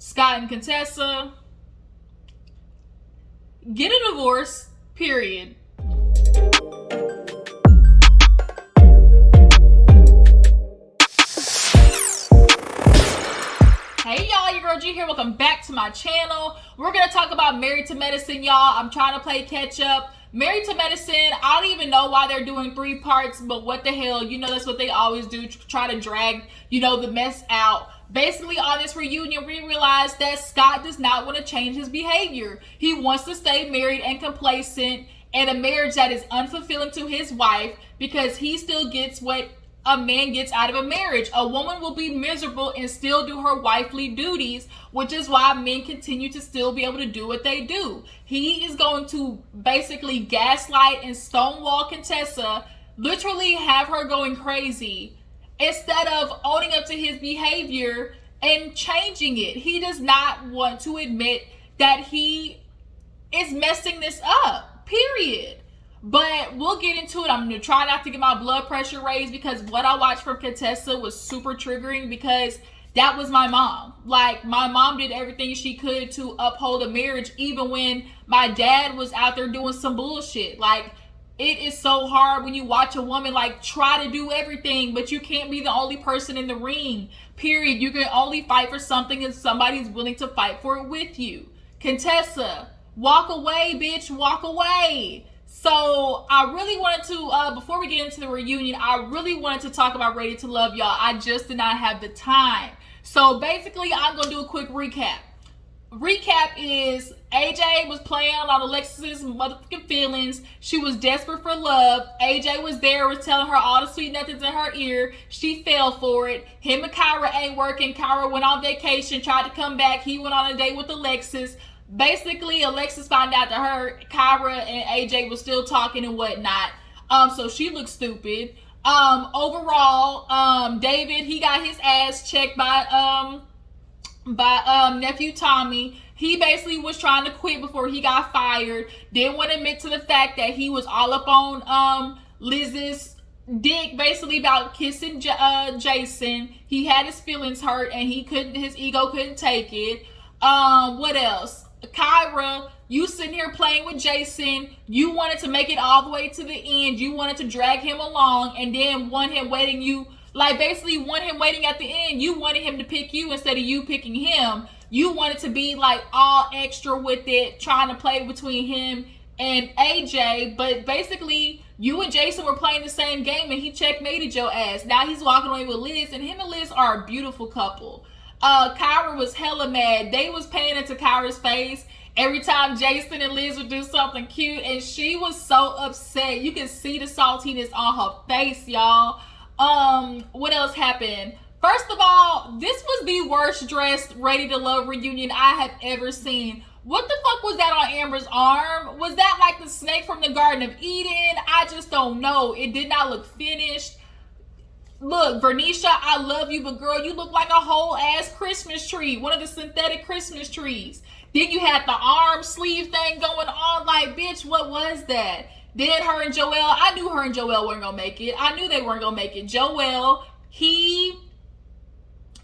Scott and Contessa, get a divorce, period. Hey y'all, your girl G here. Welcome back to my channel. We're going to talk about Married to Medicine, y'all. I'm trying to play catch up. Married to Medicine, I don't even know why they're doing 3 parts, but what the hell, you know that's what they always do, try to drag, the mess out. Basically, on this reunion, we realized that Scott does not want to change his behavior. He wants to stay married and complacent in a marriage that is unfulfilling to his wife because he still gets what a man gets out of a marriage. A woman will be miserable and still do her wifely duties, which is why men continue to still be able to do what they do. He is going to basically gaslight and stonewall Contessa, literally have her going crazy, instead of owning up to his behavior and changing it. He does not want to admit that he is messing this up, period. But we'll get into it. I'm going to try not to get my blood pressure raised because what I watched from Contessa was super triggering because that was my mom. Like, my mom did everything she could to uphold a marriage even when my dad was out there doing some bullshit. Like, it is so hard when you watch a woman try to do everything, but you can't be the only person in the ring, period. You can only fight for something if somebody's willing to fight for it with you. Contessa, walk away, bitch, walk away. So I really wanted to, before we get into the reunion, I really wanted to talk about Ready to Love, y'all. I just did not have the time. So basically, I'm going to do a quick recap. Recap is AJ was playing on Alexis's motherfucking feelings. She was desperate for love. AJ was there, was telling her all the sweet nothings in her ear. She fell for it. Him and Kyra ain't working. Kyra went on vacation, tried to come back. He went on a date with Alexis. Basically, Alexis found out that her, Kyra, and AJ was still talking and whatnot. So she looked stupid. Overall, David, he got his ass checked by nephew Tommy. He basically was trying to quit before he got fired. Didn't want to admit to the fact that he was all up on Liz's dick, basically about kissing Jason. He had his feelings hurt and his ego couldn't take it. What else? Kyra, you sitting here playing with Jason. You wanted to make it all the way to the end. You wanted to drag him along and then want him waiting at the end. You wanted him to pick you instead of you picking him. You wanted to be all extra with it, trying to play between him and AJ. But basically, you and Jason were playing the same game and he checkmated your ass. Now he's walking away with Liz, and him and Liz are a beautiful couple. Kyra was hella mad. They was paying into Kyra's face every time Jason and Liz would do something cute, and she was so upset. You can see the saltiness on her face, y'all. What else happened? First of all, this was the worst dressed Ready to Love reunion I have ever seen. What the fuck was that on Amber's arm? Was that like the snake from the Garden of Eden? I just don't know. It did not look finished. Look, Vernisha, I love you, but girl, you look like a whole ass Christmas tree. One of the synthetic Christmas trees. Then you had the arm sleeve thing going on. Like, bitch, what was that? Then her and Joel, I knew her and Joel weren't going to make it. I knew they weren't going to make it. Joel, he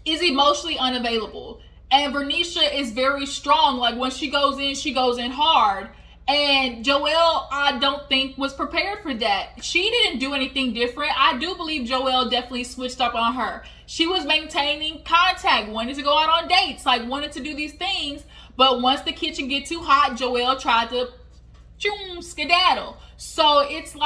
is emotionally unavailable. And Vernisha is very strong. Like, when she goes in hard. And Joelle, I don't think, was prepared for that. She didn't do anything different. I do believe Joelle definitely switched up on her. She was maintaining contact, wanted to go out on dates, wanted to do these things. But once the kitchen get too hot, Joelle tried to skedaddle. So it's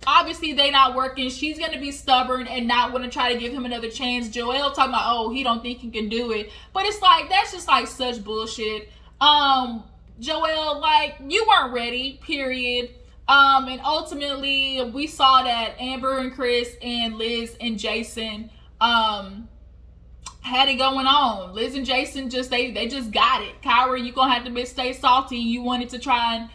obviously they not working. She's going to be stubborn and not want to try to give him another chance. Joelle talking about, oh, he don't think he can do it. But it's that's just such bullshit. Joelle, you weren't ready, period. And ultimately, we saw that Amber and Chris and Liz and Jason had it going on. Liz and Jason they just got it. Kyra, you gonna have to stay salty. You wanted to try and,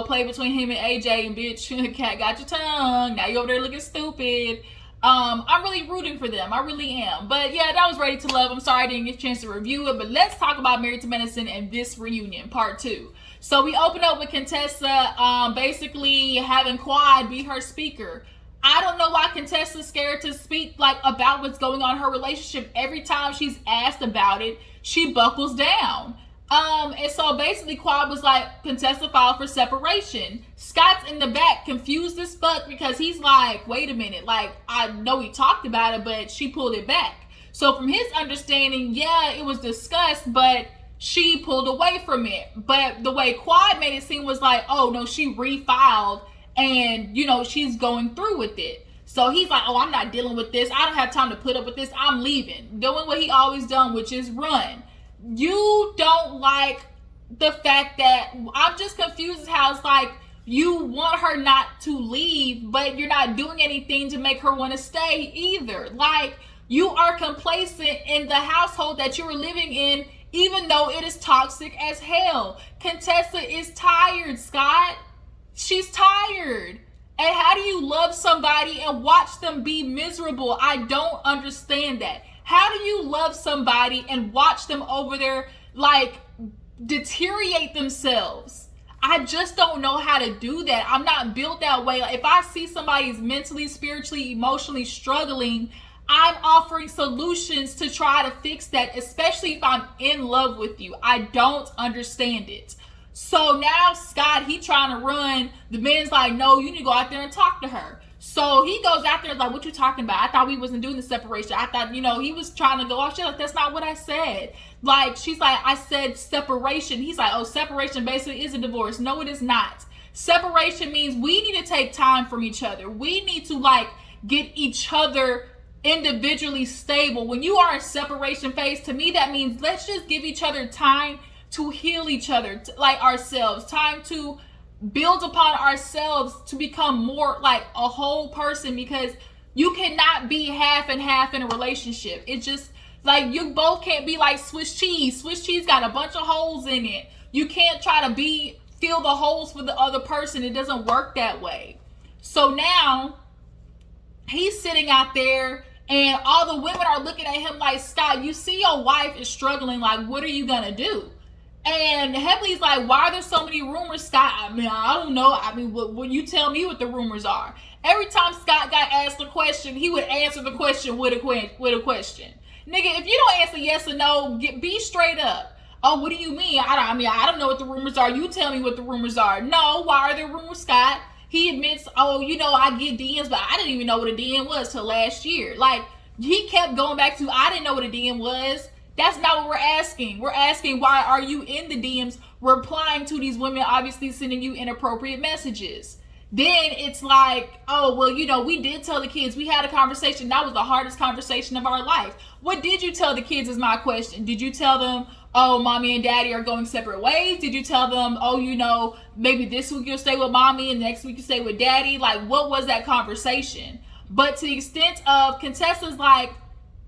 play between him and AJ, and bitch, cat got your tongue. Now you over there looking stupid. I'm really rooting for them. I really am. But yeah, that was Ready to Love. I'm sorry I didn't get a chance to review it, but let's talk about Married to Medicine and this reunion, part 2. So we open up with Contessa basically having Quad be her speaker. I don't know why Contessa's scared to speak like about what's going on in her relationship. Every time she's asked about it, she buckles down. And so basically Quad was like, Contessa filed for separation. Scott's in the back, confused as fuck, because he's like, wait a minute, like, I know we talked about it, but she pulled it back. So from his understanding, yeah, it was discussed, but she pulled away from it. But the way Quad made it seem was like, oh no, she refiled and, you know, she's going through with it. So he's like, oh, I'm not dealing with this. I don't have time to put up with this. I'm leaving. Doing what he always done, which is run. You don't like the fact that, I'm just confused as how it's like you want her not to leave, but you're not doing anything to make her want to stay either. Like, you are complacent in the household that you are living in, even though it is toxic as hell. Contessa is tired, Scott. She's tired. And how do you love somebody and watch them be miserable? I don't understand that. How do you love somebody and watch them over there like deteriorate themselves? I just don't know how to do that. I'm not built that way. Like, if I see somebody's mentally, spiritually, emotionally struggling, I'm offering solutions to try to fix that, especially if I'm in love with you. I don't understand it. So now Scott, he trying to run. The man's like, no, you need to go out there and talk to her. So he goes out there and like, what you talking about? I thought we wasn't doing the separation. I thought, you know, he was trying to go off. She's like, that's not what I said. Like, she's like, I said separation. He's like, oh, separation basically is a divorce. No, it is not. Separation means we need to take time from each other. We need to like get each other individually stable. When you are in separation phase, to me, that means let's just give each other time to heal each other, like ourselves, time to build upon ourselves to become more like a whole person, because you cannot be half and half in a relationship. It's just like you both can't be like Swiss cheese. Swiss cheese got a bunch of holes in it. You can't try to fill the holes for the other person. It doesn't work that way. So now he's sitting out there and all the women are looking at him like, Scott, you see your wife is struggling. Like, what are you gonna do? And Heavenly's like, why are there so many rumors, Scott? I mean, I don't know. I mean, what you tell me what the rumors are. Every time Scott got asked a question, he would answer the question with a question. Nigga, if you don't answer yes or no, be straight up. Oh, what do you mean? I don't know what the rumors are. You tell me what the rumors are. No, why are there rumors, Scott? He admits, oh, you know, I get DMs, but I didn't even know what a DM was till last year. Like, he kept going back to, I didn't know what a DM was. That's not what we're asking. We're asking, why are you in the DMs replying to these women, obviously sending you inappropriate messages? Then it's like, oh, well, you know, we did tell the kids. We had a conversation. That was the hardest conversation of our life. What did you tell the kids is my question. Did you tell them, oh, mommy and daddy are going separate ways? Did you tell them, oh, you know, maybe this week you'll stay with mommy and next week you stay with daddy? Like, what was that conversation? But to the extent of Contessa's like,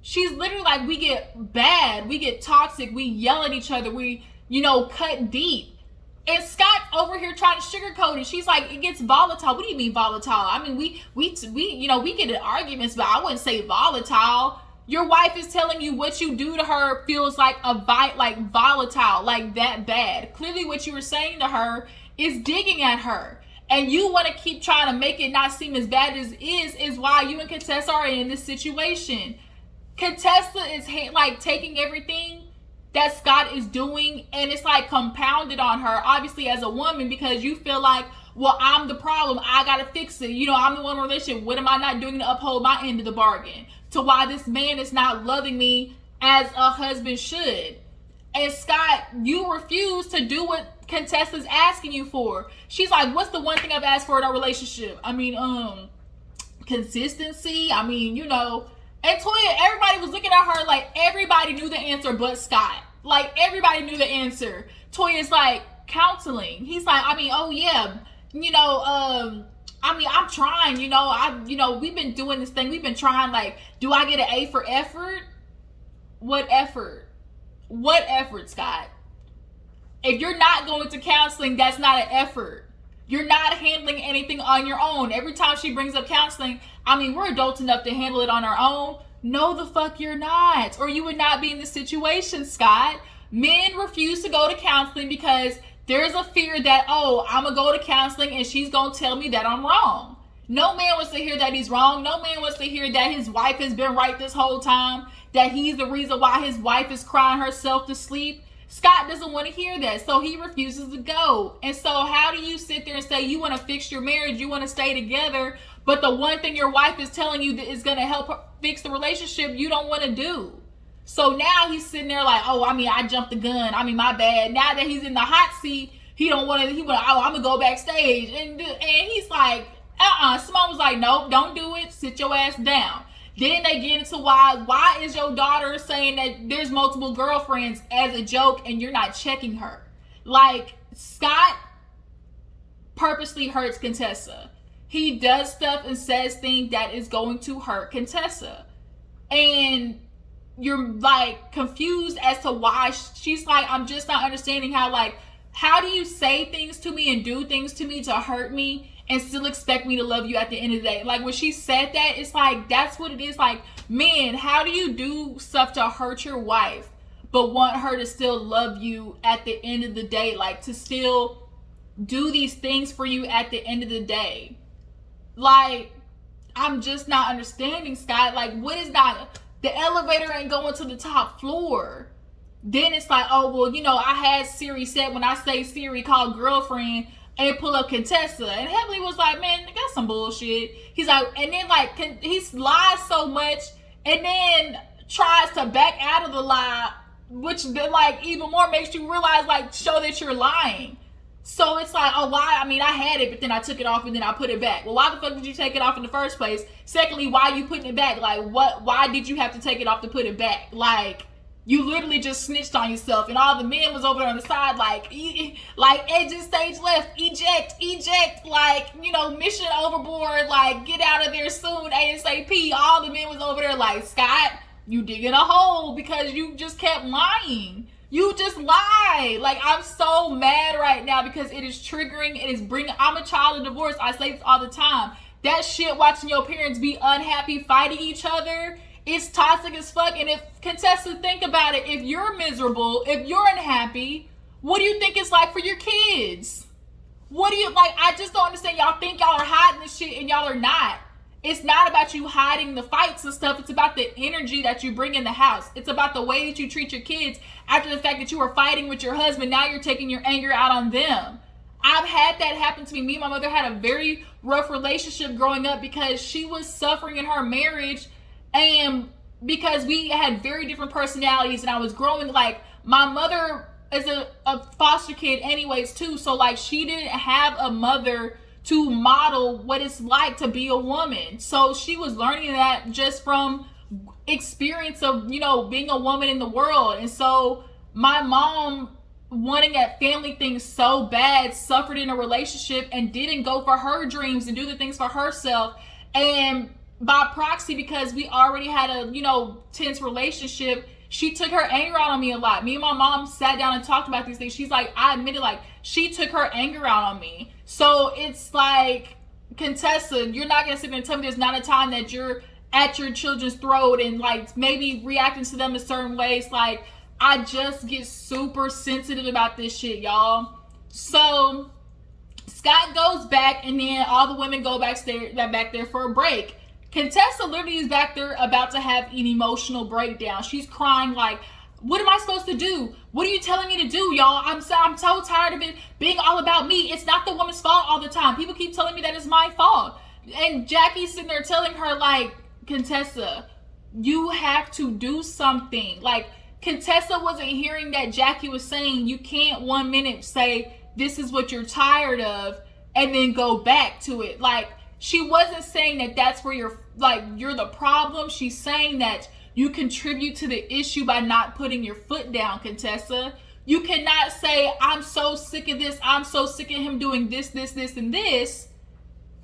she's literally like, we get bad, we get toxic, we yell at each other, we, you know, cut deep. And Scott's over here trying to sugarcoat it. She's like, it gets volatile. What do you mean volatile? I mean, we you know, we get in arguments, but I wouldn't say volatile. Your wife is telling you what you do to her feels like volatile, like that bad. Clearly what you were saying to her is digging at her. And you want to keep trying to make it not seem as bad as it is why you and Contessa are in this situation. Contessa is like taking everything that Scott is doing and it's like compounded on her, obviously as a woman, because you feel like, well, I'm the problem. I got to fix it. You know, I'm the one in a relationship. What am I not doing to uphold my end of the bargain? To why this man is not loving me as a husband should. And Scott, you refuse to do what Contessa's asking you for. She's like, what's the one thing I've asked for in our relationship? I mean, consistency. I mean, you know. And Toya, everybody was looking at her like everybody knew the answer but Scott. Like everybody knew the answer. Toya's like, counseling. He's like, I mean, oh yeah, you know, I mean, I'm trying, you know, we've been doing this thing. We've been trying, like, do I get an A for effort? What effort? What effort, Scott? If you're not going to counseling, that's not an effort. You're not handling anything on your own. Every time she brings up counseling, I mean, we're adults enough to handle it on our own. No, the fuck you're not. Or you would not be in this situation, Scott. Men refuse to go to counseling because there's a fear that, oh, I'm going to go to counseling and she's going to tell me that I'm wrong. No man wants to hear that he's wrong. No man wants to hear that his wife has been right this whole time, that he's the reason why his wife is crying herself to sleep. Scott doesn't want to hear that, so he refuses to go. And so how do you sit there and say you want to fix your marriage, you want to stay together, but the one thing your wife is telling you that is going to help her fix the relationship, you don't want to do? So now he's sitting there like, oh, I mean, I jumped the gun. I mean, my bad. Now that he's in the hot seat, he don't want to, oh, I'm going to go backstage. And he's like, Simone was like, nope, don't do it. Sit your ass down. Then they get into why is your daughter saying that there's multiple girlfriends as a joke and you're not checking her? Like, Scott purposely hurts Contessa. He does stuff and says things that is going to hurt Contessa. And you're like confused as to why she's like, I'm just not understanding how do you say things to me and do things to me to hurt me and still expect me to love you at the end of the day? Like, when she said that, it's like, that's what it is. Like, man, how do you do stuff to hurt your wife but want her to still love you at the end of the day? Like, to still do these things for you at the end of the day. Like, I'm just not understanding, Scott. Like, what is not... The elevator ain't going to the top floor. Then it's like, oh, well, I had Siri set, when I say Siri call girlfriend and pull up Contessa. And Heavenly was like, man, that's some bullshit. He's like, and then like, he lies so much and then tries to back out of the lie, which then like even more makes you realize, like, show that you're lying. So it's like, oh, why? I mean, I had it, but then I took it off and then I put it back. Well, why the fuck did you take it off in the first place? Secondly, why are you putting it back? Like, what? Why did you have to take it off to put it back? Like, you literally just snitched on yourself, and all the men was over there on the side, like exit stage left, eject, like, mission overboard, like, get out of there soon, ASAP. All the men was over there like, Scott, you digging a hole because you just kept lying. You just lie. Like, I'm so mad right now because it is triggering. It is bringing... I'm a child of divorce. I say this all the time. That shit, watching your parents be unhappy, fighting each other, it's toxic as fuck. And if, Contessa, think about it. If you're miserable, if you're unhappy, what do you think it's like for your kids? What do you... Like, I just don't understand. Y'all think y'all are hiding this shit and y'all are not. It's not about you hiding the fights and stuff. It's about the energy that you bring in the house. It's about the way that you treat your kids. After the fact that you were fighting with your husband, now you're taking your anger out on them. I've had that happen to me. Me and my mother had a very rough relationship growing up because she was suffering in her marriage, and because we had very different personalities, and I was growing, like, my mother is a foster kid anyways too, so like she didn't have a mother to model what it's like to be a woman. So she was learning that just from experience of, being a woman in the world. And so my mom, wanting that family thing so bad, suffered in a relationship and didn't go for her dreams and do the things for herself. And by proxy, because we already had a, tense relationship, she took her anger out on me a lot. Me and my mom sat down and talked about these things. She's like, I admitted, like, she took her anger out on me. So it's like, Contessa, you're not going to sit there and tell me there's not a time that you're at your children's throat and, like, maybe reacting to them in certain ways. Like, I just get super sensitive about this shit, y'all. So Scott goes back, and then all the women go back there for a break. Contessa literally is back there about to have an emotional breakdown. She's crying like, what am I supposed to do? What are you telling me to do, y'all? I'm so tired of it being all about me. It's not the woman's fault all the time. People keep telling me that it's my fault. And Jackie's sitting there telling her, like, Contessa, you have to do something. Like, Contessa wasn't hearing that Jackie was saying you can't 1 minute say this is what you're tired of and then go back to it. Like, she wasn't saying that that's where you're the problem. She's saying that you contribute to the issue by not putting your foot down, Contessa. You cannot say, I'm so sick of this, I'm so sick of him doing this, and this,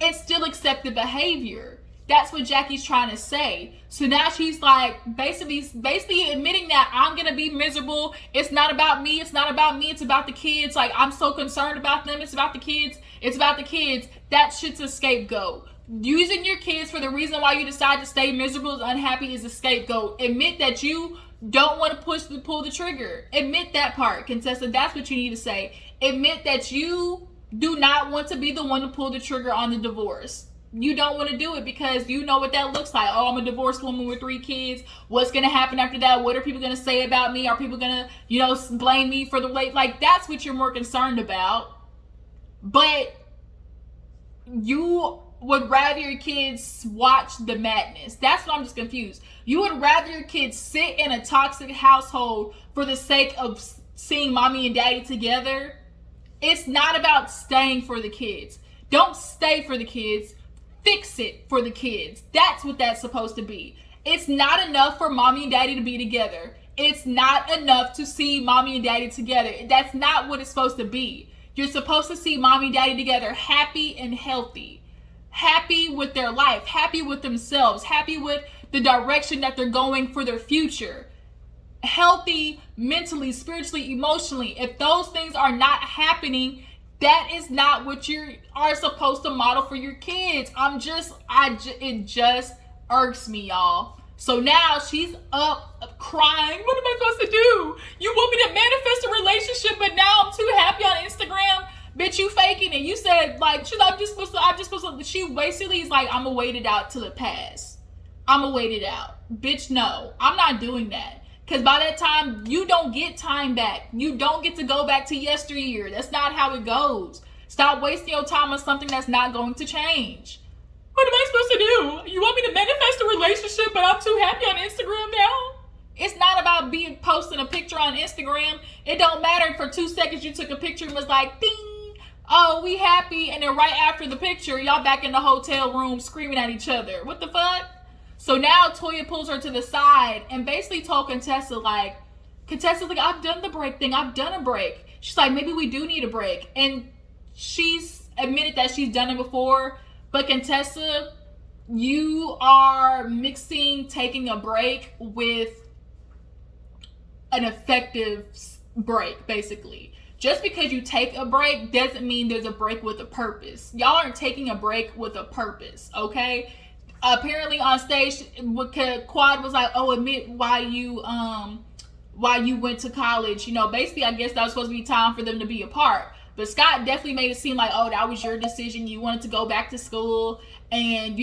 and still accept the behavior. That's what Jackie's trying to say. So now she's like, basically admitting that I'm going to be miserable. It's not about me. It's not about me. It's about the kids. Like, I'm so concerned about them. It's about the kids. It's about the kids. That shit's a scapegoat. Using your kids for the reason why you decide to stay miserable, unhappy, is a scapegoat. Admit that you don't want to pull the trigger. Admit that part, Contessa. That's what you need to say. Admit that you do not want to be the one to pull the trigger on the divorce. you don't want to do it because you know what that looks like. Oh, I'm a divorced woman with 3 kids. What's going to happen after that? What are people going to say about me? Are people going to, blame me for the late? Like, that's what you're more concerned about. But you would rather your kids watch the madness. That's what I'm just confused. You would rather your kids sit in a toxic household for the sake of seeing mommy and daddy together. It's not about staying for the kids. Don't stay for the kids. Fix it for the kids. That's what that's supposed to be. It's not enough for mommy and daddy to be together. It's not enough to see mommy and daddy together. That's not what it's supposed to be. You're supposed to see mommy and daddy together happy and healthy. Happy with their life. Happy with themselves. Happy with the direction that they're going for their future. Healthy mentally, spiritually, emotionally. If those things are not happening, that is not what you are supposed to model for your kids. It just irks me, y'all. So now she's up crying. What am I supposed to do? You want me to manifest a relationship, but now I'm too happy on Instagram? Bitch, you faking it. You said, like, I'm just supposed to. She basically is like, I'm gonna wait it out till it pass. I'm gonna wait it out. Bitch, no. I'm not doing that. Because by that time, you don't get time back. You don't get to go back to yesteryear. That's not how it goes. Stop wasting your time on something that's not going to change. What am I supposed to do? You want me to manifest a relationship, but I'm too happy on Instagram now? It's not about posting a picture on Instagram. It don't matter. For 2 seconds, you took a picture and was like, ding. Oh, we happy. And then right after the picture, y'all back in the hotel room screaming at each other. What the fuck? So now Toya pulls her to the side and basically told Contessa's like, I've done the break thing. I've done a break. She's like, maybe we do need a break. And she's admitted that she's done it before. But Contessa, you are mixing taking a break with an effective break, basically. Just because you take a break doesn't mean there's a break with a purpose. Y'all aren't taking a break with a purpose, okay? Apparently on stage, Quad was like, oh, admit why you went to college. Basically, I guess that was supposed to be time for them to be apart. But Scott definitely made it seem like, oh, that was your decision. You wanted to go back to school. And,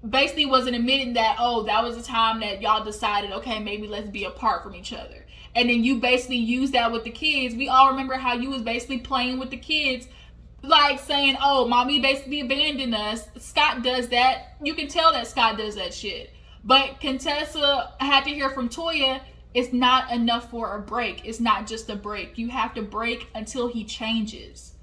basically wasn't admitting that, oh, that was the time that y'all decided, okay, maybe let's be apart from each other. And then you basically used that with the kids. We all remember how you was basically playing with the kids, like saying, oh, mommy basically abandoned us. Scott does that. You can tell that Scott does that shit. But Contessa had to hear from Toya, it's not enough for a break. It's not just a break. You have to break until he changes.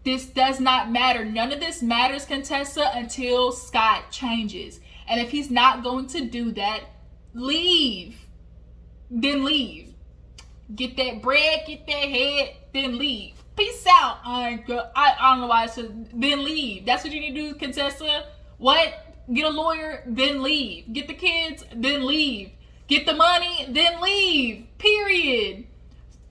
This does not matter. None of this matters, Contessa, until Scott changes. And if he's not going to do that, leave. Then leave. Get that bread, get that head, then leave. Peace out. I don't know why I said then leave. That's what you need to do, Contessa. What? Get a lawyer, then leave. Get the kids, then leave. Get the money, then leave. Period.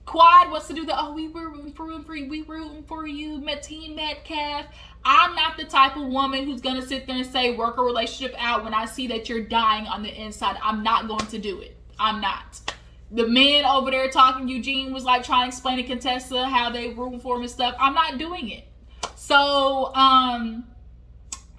Quad wants to do we rooting for you, Team Metcalf. I'm not the type of woman who's going to sit there and say work a relationship out when I see that you're dying on the inside. I'm not going to do it. I'm not. The men over there talking, Eugene was like trying to explain to Contessa how they rooting for him and stuff. I'm not doing it. So,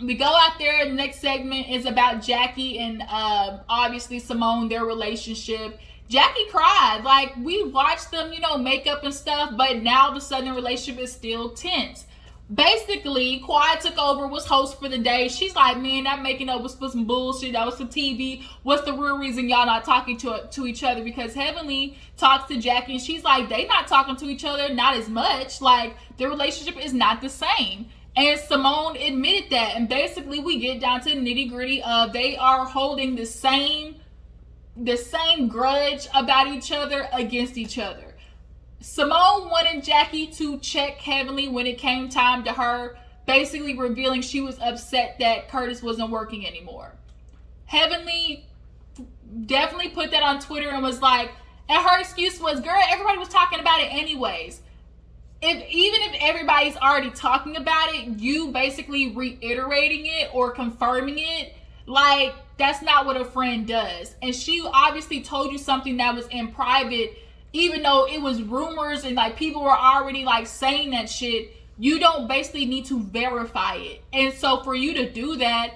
we go out there. The next segment is about Jackie and obviously Simone, their relationship. Jackie cried. Like, we watched them, make up and stuff, but now all of a sudden the relationship is still tense. Basically, Quiet took over, was host for the day. She's like, man, that making up was for some bullshit. That was for TV. What's the real reason y'all not talking to each other? Because Heavenly talks to Jackie and she's like, they not talking to each other, not as much. Like, their relationship is not the same. And Simone admitted that. And basically, we get down to the nitty gritty of they are holding the same grudge about each other against each other. Simone wanted Jackie to check Heavenly when it came time to her, basically revealing she was upset that Curtis wasn't working anymore. Heavenly definitely put that on Twitter and was like, and her excuse was, girl, everybody was talking about it anyways. Even if everybody's already talking about it, you basically reiterating it or confirming it, like, that's not what a friend does. And she obviously told you something that was in private, even though it was rumors and like people were already like saying that shit. you don't basically need to verify it. And so for you to do that,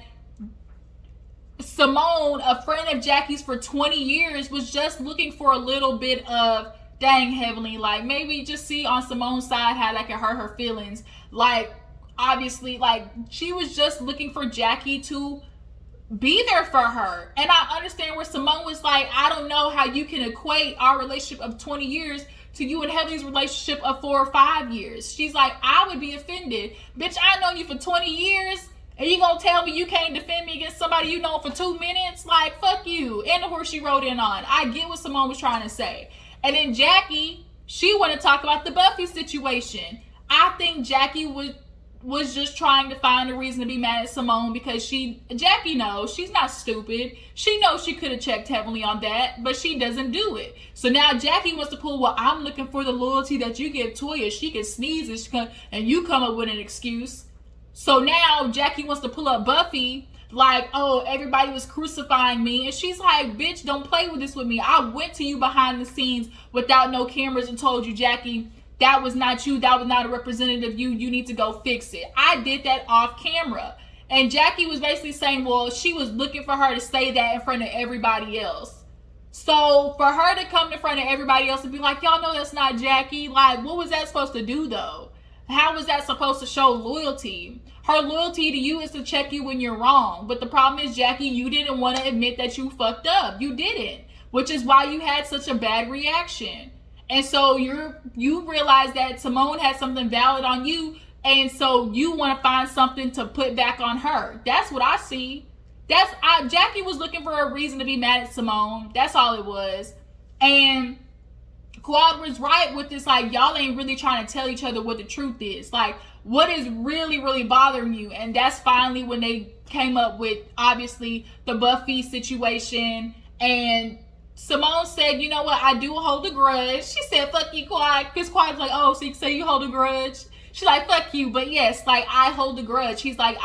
Simone, a friend of Jackie's for 20 years, was just looking for a little bit of, dang, Heavenly, like, maybe just see on Simone's side how that can hurt her feelings. Like, obviously, like, she was just looking for Jackie to be there for her. And I understand where Simone was like, I don't know how you can equate our relationship of 20 years to you and Heavenly's relationship of 4 or 5 years. She's like, I would be offended. Bitch, I know you for 20 years. And you gonna tell me you can't defend me against somebody you know for 2 minutes? Like, fuck you. And the horse she rode in on. I get what Simone was trying to say. And then Jackie, she wanted to talk about the Buffy situation. I think Jackie was just trying to find a reason to be mad at Simone because Jackie knows she's not stupid. She knows she could have checked Heavenly on that, but she doesn't do it. So now Jackie wants to pull, well, I'm looking for the loyalty that you give Toya. She can sneeze and you come up with an excuse. So now Jackie wants to pull up Buffy like, oh, everybody was crucifying me. And she's like, bitch, don't play with this with me. I went to you behind the scenes without no cameras and told you, Jackie, that was not you. That was not a representative of you. You need to go fix it. I did that off camera. And Jackie was basically saying, well, she was looking for her to say that in front of everybody else. So for her to come in front of everybody else and be like, y'all know that's not Jackie. Like, what was that supposed to do, though? How was that supposed to show loyalty? Her loyalty to you is to check you when you're wrong. But the problem is, Jackie, you didn't want to admit that you fucked up. You didn't. Which is why you had such a bad reaction. And so you realize that Simone had something valid on you. And so you want to find something to put back on her. That's what I see. Jackie was looking for a reason to be mad at Simone. That's all it was. And Quad was right with this, like, y'all ain't really trying to tell each other what the truth is. Like, what is really, really bothering you? And that's finally when they came up with, obviously, the Buffy situation. And Simone said, you know what, I do hold a grudge. She said, fuck you, Quad. Because Quad's like, oh, so you say you hold a grudge? She's like, fuck you. But yes, like, I hold a grudge. He's like,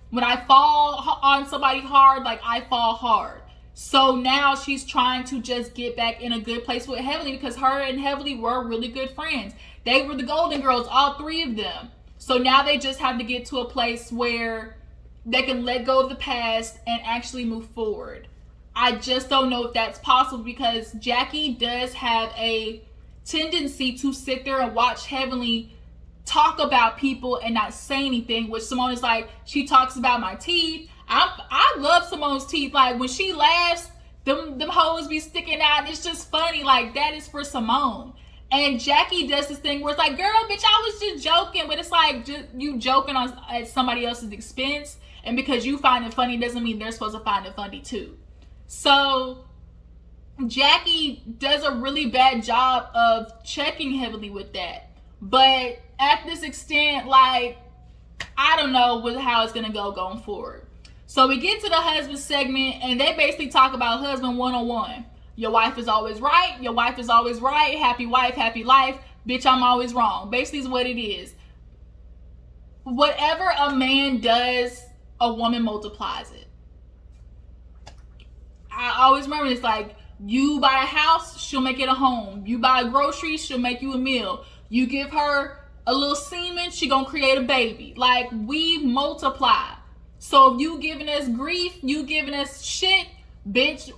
when I fall on somebody hard, like, I fall hard. So now she's trying to just get back in a good place with Heavenly because her and Heavenly were really good friends. They were the Golden Girls, all three of them. So now they just have to get to a place where they can let go of the past and actually move forward. I just don't know if that's possible because Jackie does have a tendency to sit there and watch Heavenly talk about people and not say anything, which Simone is like, she talks about my teeth. I love Simone's teeth. Like, when she laughs, them hoes be sticking out, and it's just funny. Like, that is for Simone. And Jackie does this thing where it's like, girl, bitch, I was just joking. But it's like, just you joking at somebody else's expense. And because you find it funny doesn't mean they're supposed to find it funny too. So Jackie does a really bad job of checking Heavenly with that. But at this extent, like, I don't know how it's going to go going forward. So we get to the husband segment, and they basically talk about husband 101. Your wife is always right. Your wife is always right. Happy wife, happy life. Bitch, I'm always wrong. Basically is what it is. Whatever a man does, a woman multiplies it. I always remember it's like, you buy a house, she'll make it a home. You buy groceries, she'll make you a meal. You give her a little semen, she gonna create a baby. Like, we multiply. So if you giving us grief, you giving us shit, bitch,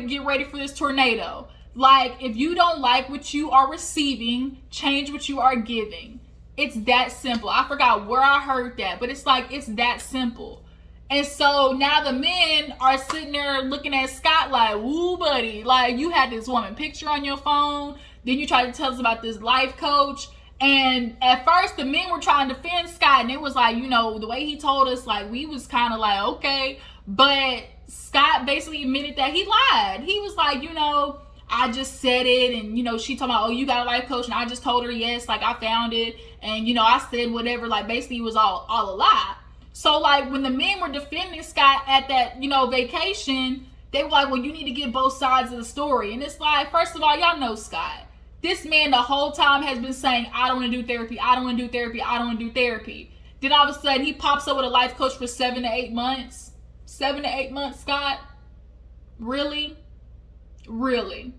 get ready for this tornado. Like, if you don't like what you are receiving, change what you are giving. It's that simple. I forgot where I heard that, but it's like, it's that simple. And so now the men are sitting there looking at Scott like, woo, buddy, like, you had this woman picture on your phone. Then you tried to tell us about this life coach. And at first, the men were trying to defend Scott. And it was like, you know, the way he told us, like, we was kind of like, okay. But Scott basically admitted that he lied. He was like, you know, I just said it. And, you know, she told me, oh, you got a life coach. And I just told her, yes, like, I found it. And, you know, I said whatever. Like, basically, it was all a lie. So, like, when the men were defending Scott at that, you know, vacation, they were like, well, you need to get both sides of the story. And it's like, first of all, y'all know Scott. This man the whole time has been saying, I don't want to do therapy. I don't want to do therapy. I don't want to do therapy. Then all of a sudden, he pops up with a life coach for 7 to 8 months. 7 to 8 months, Scott? Really? Really?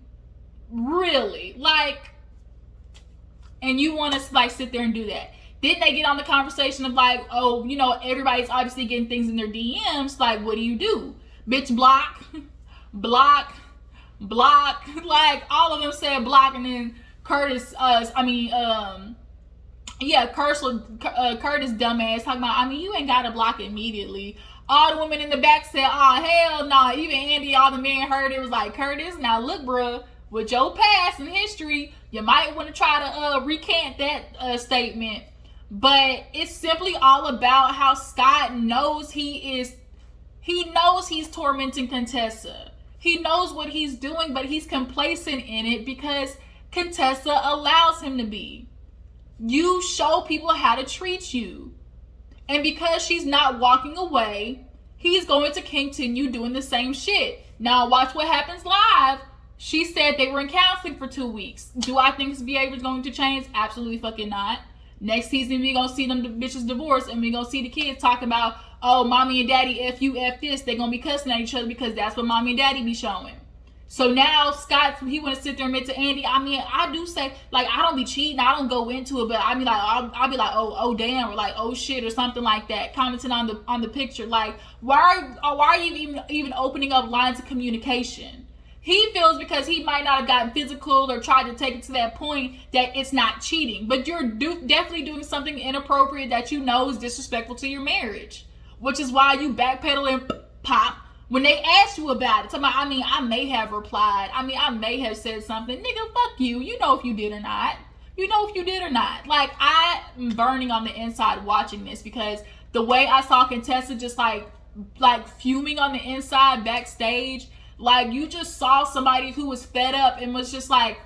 Really? Like, and you want to, like, sit there and do that. Then they get on the conversation of like, oh, you know, everybody's obviously getting things in their DMs. Like, what do? Bitch, block, block, block. Like, all of them said block, and then Curtis, Curtis dumbass talking about, you ain't gotta block immediately. All the women in the back said, oh, hell no. Nah. Even Andy, all the men heard it, was like, Curtis, now look, bruh, with your past and history, you might want to try to recant that statement. But it's simply all about how Scott knows he's tormenting Contessa. He knows what he's doing, but he's complacent in it because Contessa allows him to be. You show people how to treat you. And because she's not walking away, he's going to continue doing the same shit. Now watch what happens live. She said they were in counseling for 2 weeks. Do I think his behavior is going to change? Absolutely fucking not. Next season, we gonna see them bitches divorced, and we gonna see the kids talking about, oh, mommy and daddy F you, F this. They gonna be cussing at each other because that's what mommy and daddy be showing. So now Scott, he want to sit there and admit to Andy, I do say, like, I don't be cheating, I don't go into it, but I mean, like, I'll be like, oh damn, or like, oh shit, or something like that, commenting on the picture. Like, why are you even opening up lines of communication? He feels because he might not have gotten physical or tried to take it to that point that it's not cheating. But you're definitely doing something inappropriate that you know is disrespectful to your marriage. Which is why you backpedal and pop when they ask you about it. So I may have replied. I may have said something. Nigga, fuck you. You know if you did or not. You know if you did or not. Like, I'm burning on the inside watching this because the way I saw Contessa just like fuming on the inside backstage, like, you just saw somebody who was fed up and was just like,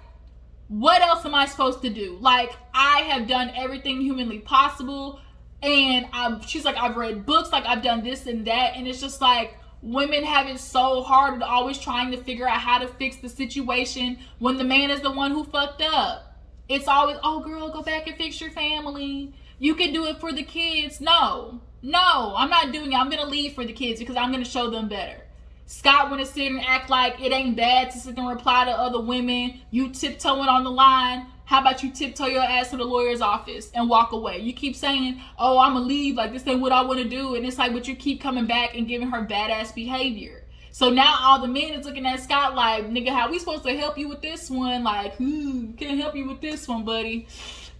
what else am I supposed to do? Like, I have done everything humanly possible. And she's like, I've read books, like, I've done this and that. And it's just like, women have it so hard, always trying to figure out how to fix the situation when the man is the one who fucked up. It's always, oh, girl, go back and fix your family. You can do it for the kids. No, I'm not doing it. I'm going to leave for the kids because I'm going to show them better. Scott want to sit and act like it ain't bad to sit there and reply to other women. You tiptoeing on the line. How about you tiptoe your ass to the lawyer's office and walk away? You keep saying, oh, I'm going to leave. Like, this ain't what I want to do. And it's like, but you keep coming back and giving her badass behavior. So now all the men is looking at Scott like, nigga, how we supposed to help you with this one? Like, can't help you with this one, buddy.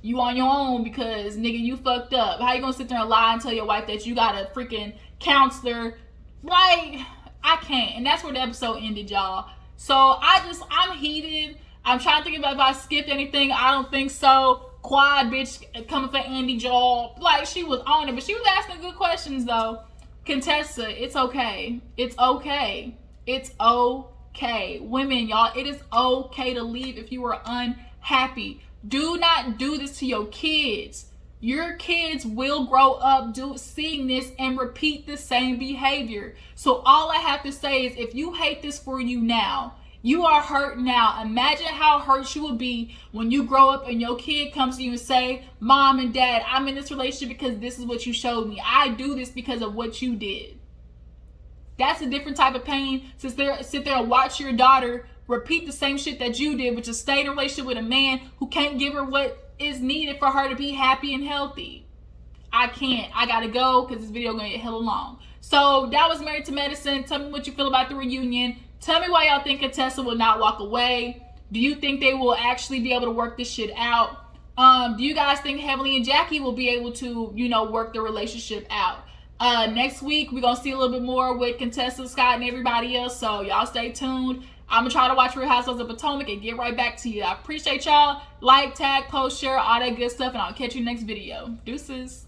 You on your own because, nigga, you fucked up. How you going to sit there and lie and tell your wife that you got a freaking counselor? Like, I can't. And that's where the episode ended, y'all. So I'm heated. I'm trying to think about if I skipped anything. I don't think so. Quad bitch coming for Andy Joel. Like, she was on it, but she was asking good questions though. Contessa, it's okay. It's okay. It's okay. Women, y'all, it is okay to leave if you are unhappy. Do not do this to your kids. Your kids will grow up seeing this and repeat the same behavior. So all I have to say is, if you hate this for you now, you are hurt now. Imagine how hurt you will be when you grow up and your kid comes to you and say, Mom and Dad, I'm in this relationship because this is what you showed me. I do this because of what you did. That's a different type of pain to sit there and watch your daughter repeat the same shit that you did, which is stay in a relationship with a man who can't give her what is needed for her to be happy and healthy. I can't. I gotta go because this video gonna get hella long. So that was Married to Medicine. Tell me what you feel about the reunion. Tell me why y'all think Contessa will not walk away. Do you think they will actually be able to work this shit out? Do you guys think Heavenly and Jackie will be able to, work the relationship out? Next week, we're going to see a little bit more with Contessa, Scott, and everybody else. So y'all stay tuned. I'm going to try to watch Real Housewives of Potomac and get right back to you. I appreciate y'all. Like, tag, post, share, all that good stuff. And I'll catch you next video. Deuces.